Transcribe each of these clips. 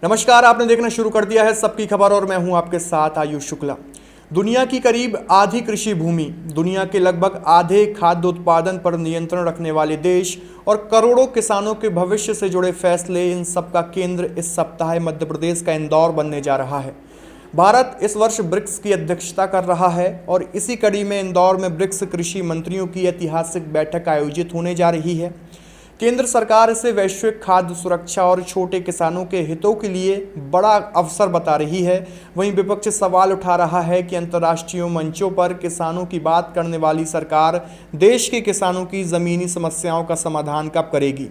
नमस्कार, आपने देखना शुरू कर दिया है सबकी खबर और मैं हूं आपके साथ आयुष शुक्ला। दुनिया की करीब आधी कृषि भूमि, दुनिया के लगभग आधे खाद्य उत्पादन पर नियंत्रण रखने वाले देश और करोड़ों किसानों के भविष्य से जुड़े फैसले, इन सब का केंद्र इस सप्ताह मध्य प्रदेश का इंदौर बनने जा रहा है। भारत इस वर्ष ब्रिक्स की अध्यक्षता कर रहा है और इसी कड़ी में इंदौर में ब्रिक्स कृषि मंत्रियों की ऐतिहासिक बैठक आयोजित होने जा रही है। केंद्र सरकार इसे वैश्विक खाद्य सुरक्षा और छोटे किसानों के हितों के लिए बड़ा अवसर बता रही है। वहीं विपक्ष सवाल उठा रहा है कि अंतर्राष्ट्रीय मंचों पर किसानों की बात करने वाली सरकार देश के किसानों की ज़मीनी समस्याओं का समाधान कब करेगी।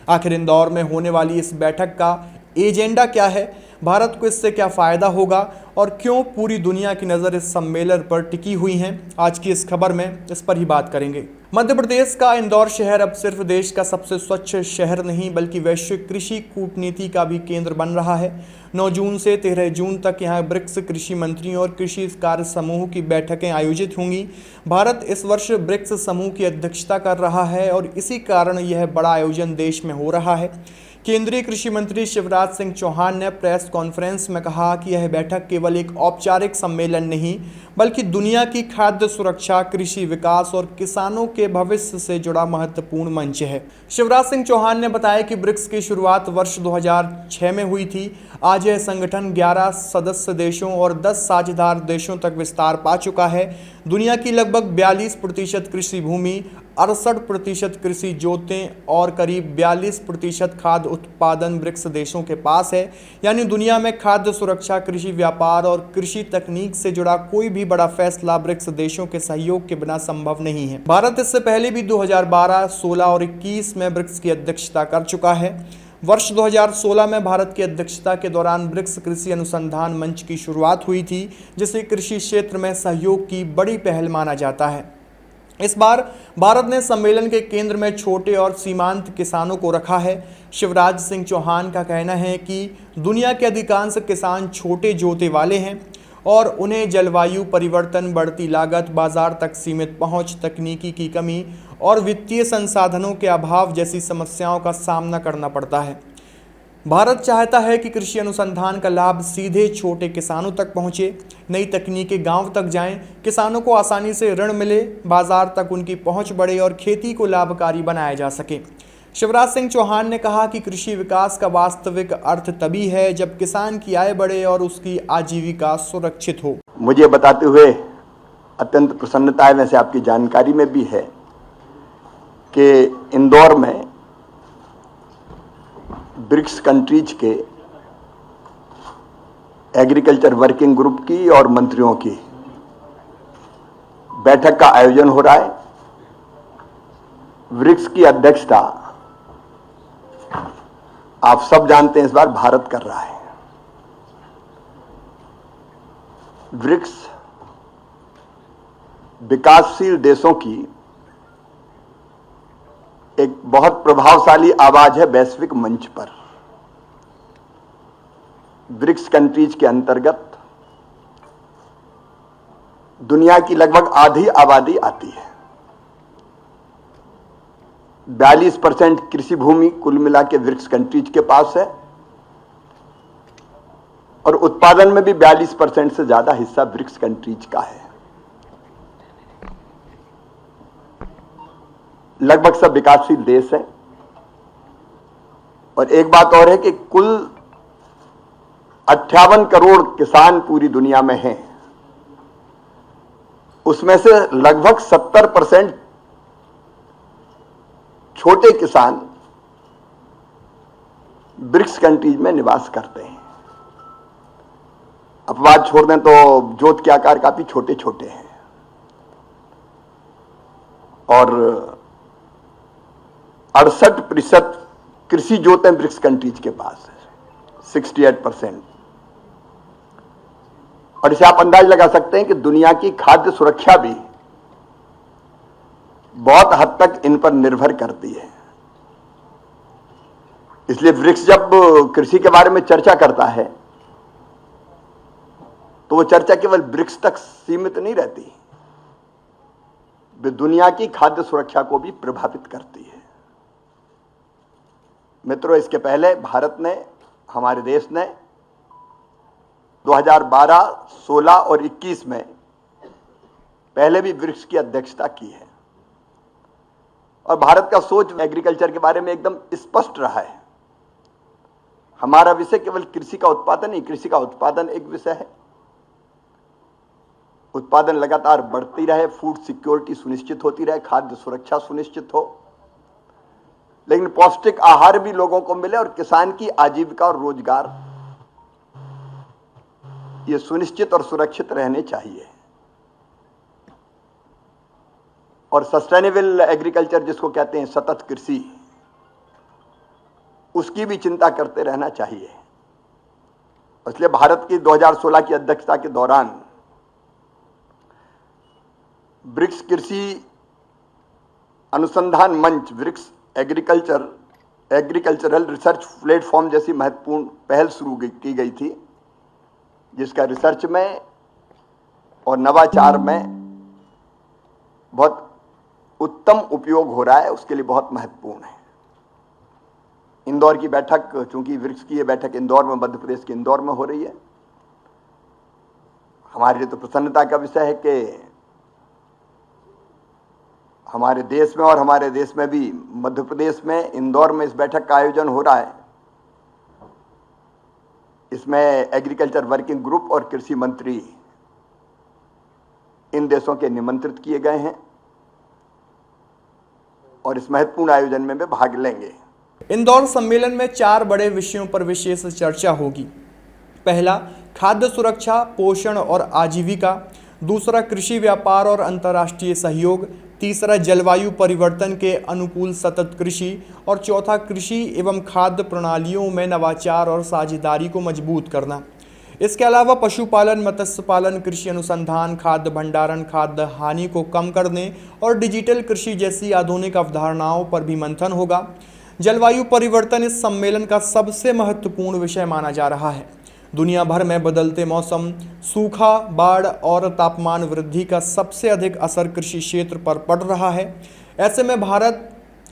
आखिर इंदौर में होने वाली इस बैठक का एजेंडा क्या है, भारत को इससे क्या फ़ायदा होगा और क्यों पूरी दुनिया की नज़र इस सम्मेलन पर टिकी हुई है, आज की इस खबर में इस पर ही बात करेंगे। मध्य प्रदेश का इंदौर शहर अब सिर्फ देश का सबसे स्वच्छ शहर नहीं बल्कि वैश्विक कृषि कूटनीति का भी केंद्र बन रहा है। 9 जून से 13 जून तक यहाँ ब्रिक्स कृषि मंत्रियों और कृषि कार्य समूह की बैठकें आयोजित होंगी। भारत इस वर्ष ब्रिक्स समूह की अध्यक्षता कर रहा है और इसी कारण यह बड़ा आयोजन देश में हो रहा है। केंद्रीय कृषि मंत्री शिवराज सिंह चौहान ने प्रेस कॉन्फ्रेंस में कहा कि यह बैठक केवल एक औपचारिक सम्मेलन नहीं बल्कि दुनिया की खाद्य सुरक्षा, कृषि विकास और किसानों के भविष्य से जुड़ा महत्वपूर्ण मंच है। शिवराज सिंह चौहान ने बताया कि ब्रिक्स की शुरुआत वर्ष 2006 में हुई थी। आज यह संगठन 11 सदस्य देशों और 10 साझेदार देशों तक विस्तार पा चुका है। दुनिया की लगभग 42% कृषि भूमि, 68% कृषि जोतें और करीब 42% खाद्य उत्पादन ब्रिक्स देशों के पास है। यानी दुनिया में खाद्य सुरक्षा, कृषि व्यापार और कृषि तकनीक से जुड़ा कोई भी बड़ा फैसला ब्रिक्स देशों के सहयोग के बिना संभव नहीं है। भारत इससे पहले भी 2012, 16 और 21 में ब्रिक्स की अध्यक्षता कर चुका है। वर्ष 2016 में भारत की अध्यक्षता के दौरान ब्रिक्स कृषि अनुसंधान मंच की शुरुआत हुई थी, जिसे कृषि क्षेत्र में सहयोग की बड़ी पहल माना जाता है। इस बार भारत ने सम्मेलन के केंद्र में छोटे और सीमांत किसानों को रखा है। शिवराज सिंह चौहान का कहना है कि दुनिया के अधिकांश किसान छोटे जोते वाले हैं और उन्हें जलवायु परिवर्तन, बढ़ती लागत, बाजार तक सीमित पहुंच, तकनीकी की कमी और वित्तीय संसाधनों के अभाव जैसी समस्याओं का सामना करना पड़ता है। भारत चाहता है कि कृषि अनुसंधान का लाभ सीधे छोटे किसानों तक पहुंचे, नई तकनीकें गांव तक जाएं, किसानों को आसानी से ऋण मिले, बाजार तक उनकी पहुंच बढ़े और खेती को लाभकारी बनाया जा सके। शिवराज सिंह चौहान ने कहा कि कृषि विकास का वास्तविक अर्थ तभी है जब किसान की आय बढ़े और उसकी आजीविका सुरक्षित हो। मुझे बताते हुए अत्यंत प्रसन्नता है, वैसे आपकी जानकारी में भी है कि इंदौर में ब्रिक्स कंट्रीज के एग्रीकल्चर वर्किंग ग्रुप की और मंत्रियों की बैठक का आयोजन हो रहा है। ब्रिक्स की अध्यक्षता आप सब जानते हैं इस बार भारत कर रहा है। ब्रिक्स विकासशील देशों की एक बहुत प्रभावशाली आवाज है वैश्विक मंच पर। ब्रिक्स कंट्रीज के अंतर्गत दुनिया की लगभग आधी आबादी आती है। 42% कृषि भूमि कुल मिला के ब्रिक्स कंट्रीज के पास है और उत्पादन में भी 42% से ज्यादा हिस्सा ब्रिक्स कंट्रीज का है। लगभग सब विकासशील देश है। और एक बात और है कि कुल 58 करोड़ किसान पूरी दुनिया में हैं। उसमें से लगभग 70% छोटे किसान ब्रिक्स कंट्रीज में निवास करते हैं। अपवाद छोड़ दें तो जोत के आकार काफी छोटे छोटे हैं और 68% कृषि जोतें ब्रिक्स कंट्रीज के पास है, 68%। और इसे आप अंदाज लगा सकते हैं कि दुनिया की खाद्य सुरक्षा भी बहुत हद तक इन पर निर्भर करती है। इसलिए ब्रिक्स जब कृषि के बारे में चर्चा करता है तो वो चर्चा केवल ब्रिक्स तक सीमित नहीं रहती, वे दुनिया की खाद्य सुरक्षा को भी प्रभावित करती है। मित्रों, इसके पहले भारत ने हमारे देश ने 2012, 16 और 21 में पहले भी ब्रिक्स की अध्यक्षता की है और भारत का सोच एग्रीकल्चर के बारे में एकदम स्पष्ट रहा है। हमारा विषय केवल कृषि का उत्पादन नहीं, कृषि का उत्पादन एक विषय है, उत्पादन लगातार बढ़ती रहे, फूड सिक्योरिटी सुनिश्चित होती रहे, खाद्य सुरक्षा सुनिश्चित हो, लेकिन पौष्टिक आहार भी लोगों को मिले और किसान की आजीविका और रोजगार ये सुनिश्चित और सुरक्षित रहने चाहिए। और सस्टेनेबल एग्रीकल्चर जिसको कहते हैं, सतत कृषि, उसकी भी चिंता करते रहना चाहिए। इसलिए भारत की 2016 की अध्यक्षता के दौरान ब्रिक्स कृषि अनुसंधान मंच, ब्रिक्स एग्रीकल्चरल रिसर्च प्लेटफॉर्म जैसी महत्वपूर्ण पहल शुरू की गई थी, जिसका रिसर्च में और नवाचार में बहुत उत्तम उपयोग हो रहा है, उसके लिए बहुत महत्वपूर्ण है। इंदौर की बैठक, चूंकि ब्रिक्स की ये बैठक इंदौर में, मध्य प्रदेश के इंदौर में हो रही है, हमारे लिए तो प्रसन्नता का विषय है कि हमारे देश में और हमारे देश में भी मध्य प्रदेश में इंदौर में इस बैठक का आयोजन हो रहा है। इसमें एग्रीकल्चर वर्किंग ग्रुप और कृषि मंत्री इन देशों के निमंत्रित किए गए हैं और इस महत्वपूर्ण आयोजन में वे भाग लेंगे। इंदौर सम्मेलन में 4 बड़े विषयों पर विशेष चर्चा होगी। पहला, खाद्य सुरक्षा, पोषण और आजीविका। दूसरा, कृषि व्यापार और अंतर्राष्ट्रीय सहयोग। तीसरा, जलवायु परिवर्तन के अनुकूल सतत कृषि। और चौथा, कृषि एवं खाद्य प्रणालियों में नवाचार और साझेदारी को मजबूत करना। इसके अलावा पशुपालन, मत्स्य पालन, कृषि अनुसंधान, खाद्य भंडारण, खाद्य हानि को कम करने और डिजिटल कृषि जैसी आधुनिक अवधारणाओं पर भी मंथन होगा। जलवायु परिवर्तन इस सम्मेलन का सबसे महत्वपूर्ण विषय माना जा रहा है। दुनिया भर में बदलते मौसम, सूखा, बाढ़ और तापमान वृद्धि का सबसे अधिक असर कृषि क्षेत्र पर पड़ रहा है। ऐसे में भारत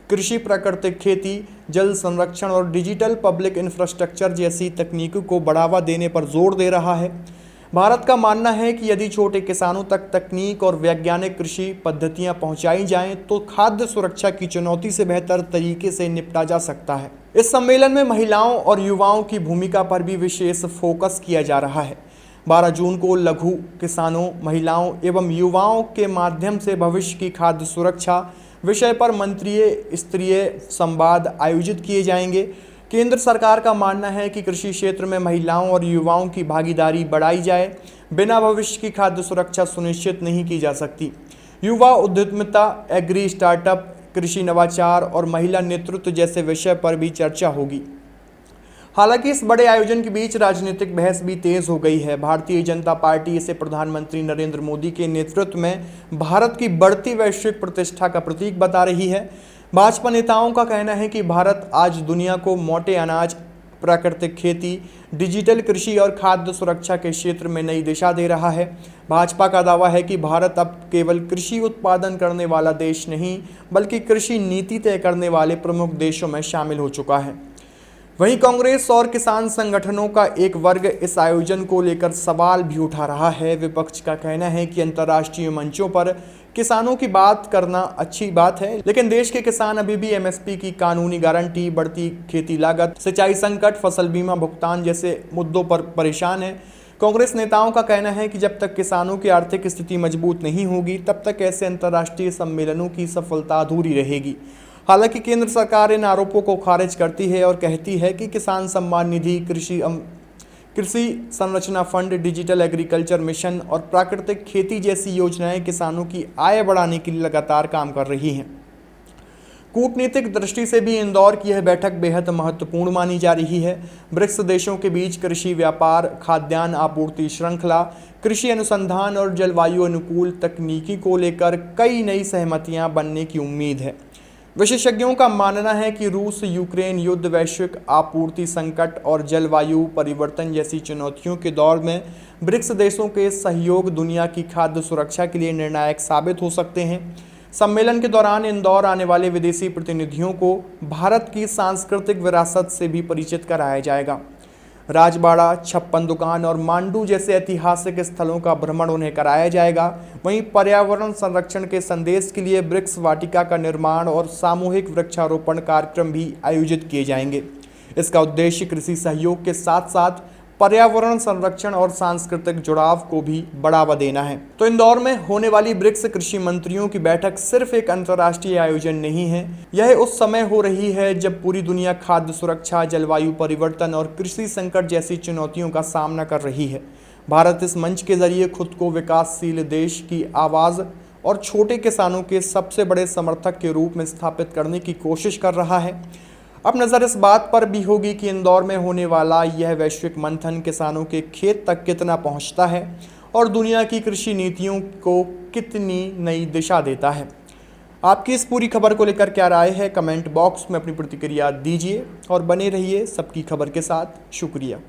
कृषि, प्राकृतिक खेती, जल संरक्षण और डिजिटल पब्लिक इंफ्रास्ट्रक्चर जैसी तकनीकों को बढ़ावा देने पर जोर दे रहा है। भारत का मानना है कि यदि छोटे किसानों तक तकनीक और वैज्ञानिक कृषि पद्धतियां पहुंचाई जाएं तो खाद्य सुरक्षा की चुनौती से बेहतर तरीके से निपटा जा सकता है। इस सम्मेलन में महिलाओं और युवाओं की भूमिका पर भी विशेष फोकस किया जा रहा है। 12 जून को लघु किसानों, महिलाओं एवं युवाओं के माध्यम से भविष्य की खाद्य सुरक्षा विषय पर मंत्रीय स्तरीय संवाद आयोजित किए जाएंगे। केंद्र सरकार का मानना है कि कृषि क्षेत्र में महिलाओं और युवाओं की भागीदारी बढ़ाई जाए, बिना भविष्य की खाद्य सुरक्षा सुनिश्चित नहीं की जा सकती। युवा उद्यमिता, एग्री स्टार्टअप, कृषि नवाचार और महिला नेतृत्व जैसे विषय पर भी चर्चा होगी। हालांकि इस बड़े आयोजन के बीच राजनीतिक बहस भी तेज हो गई है। भारतीय जनता पार्टी इसे प्रधानमंत्री नरेंद्र मोदी के नेतृत्व में भारत की बढ़ती वैश्विक प्रतिष्ठा का प्रतीक बता रही है। भाजपा नेताओं का कहना है कि भारत आज दुनिया को मोटे अनाज, प्राकृतिक खेती, डिजिटल कृषि और खाद्य सुरक्षा के क्षेत्र में नई दिशा दे रहा है। भाजपा का दावा है कि भारत अब केवल कृषि उत्पादन करने वाला देश नहीं, बल्कि कृषि नीति तय करने वाले प्रमुख देशों में शामिल हो चुका है। वहीं कांग्रेस और किसान संगठनों का एक वर्ग इस आयोजन को लेकर सवाल भी उठा रहा है। विपक्ष का कहना है कि अंतर्राष्ट्रीय मंचों पर किसानों की बात करना अच्छी बात है, लेकिन देश के किसान अभी भी एमएसपी की कानूनी गारंटी, बढ़ती खेती लागत, सिंचाई संकट, फसल बीमा भुगतान जैसे मुद्दों पर परेशान है। कांग्रेस नेताओं का कहना है कि जब तक किसानों की आर्थिक स्थिति मजबूत नहीं होगी, तब तक ऐसे अंतर्राष्ट्रीय सम्मेलनों की सफलता अधूरी रहेगी। हालांकि केंद्र सरकार इन आरोपों को खारिज करती है और कहती है कि किसान सम्मान निधि, कृषि संरचना फंड, डिजिटल एग्रीकल्चर मिशन और प्राकृतिक खेती जैसी योजनाएं किसानों की आय बढ़ाने के लिए लगातार काम कर रही हैं। कूटनीतिक दृष्टि से भी इंदौर की यह बैठक बेहद महत्वपूर्ण मानी जा रही है। ब्रिक्स देशों के बीच कृषि व्यापार, खाद्यान्न आपूर्ति श्रृंखला, कृषि अनुसंधान और जलवायु अनुकूल तकनीकी को लेकर कई नई सहमतियां बनने की उम्मीद है। विशेषज्ञों का मानना है कि रूस यूक्रेन युद्ध, वैश्विक आपूर्ति संकट और जलवायु परिवर्तन जैसी चुनौतियों के दौर में ब्रिक्स देशों के सहयोग दुनिया की खाद्य सुरक्षा के लिए निर्णायक साबित हो सकते हैं। सम्मेलन के दौरान इंदौर आने वाले विदेशी प्रतिनिधियों को भारत की सांस्कृतिक विरासत से भी परिचित कराया जाएगा। राजबाड़ा, छप्पन दुकान और मांडू जैसे ऐतिहासिक स्थलों का भ्रमण उन्हें कराया जाएगा। वहीं पर्यावरण संरक्षण के संदेश के लिए वृक्ष वाटिका का निर्माण और सामूहिक वृक्षारोपण कार्यक्रम भी आयोजित किए जाएंगे। इसका उद्देश्य कृषि सहयोग के साथ साथ पर्यावरण संरक्षण और सांस्कृतिक जुड़ाव को भी बढ़ावा देना है। तो इंदौर में होने वाली ब्रिक्स कृषि मंत्रियों की बैठक सिर्फ एक अंतर्राष्ट्रीय आयोजन नहीं है, यह उस समय हो रही है जब पूरी दुनिया खाद्य सुरक्षा, जलवायु परिवर्तन और कृषि संकट जैसी चुनौतियों का सामना कर रही है। भारत इस मंच के जरिए खुद को विकासशील देश की आवाज़ और छोटे किसानों के सबसे बड़े समर्थक के रूप में स्थापित करने की कोशिश कर रहा है। अब नज़र इस बात पर भी होगी कि इंदौर में होने वाला यह वैश्विक मंथन किसानों के खेत तक कितना पहुंचता है और दुनिया की कृषि नीतियों को कितनी नई दिशा देता है। आपकी इस पूरी खबर को लेकर क्या राय है, कमेंट बॉक्स में अपनी प्रतिक्रिया दीजिए और बने रहिए सबकी खबर के साथ। शुक्रिया।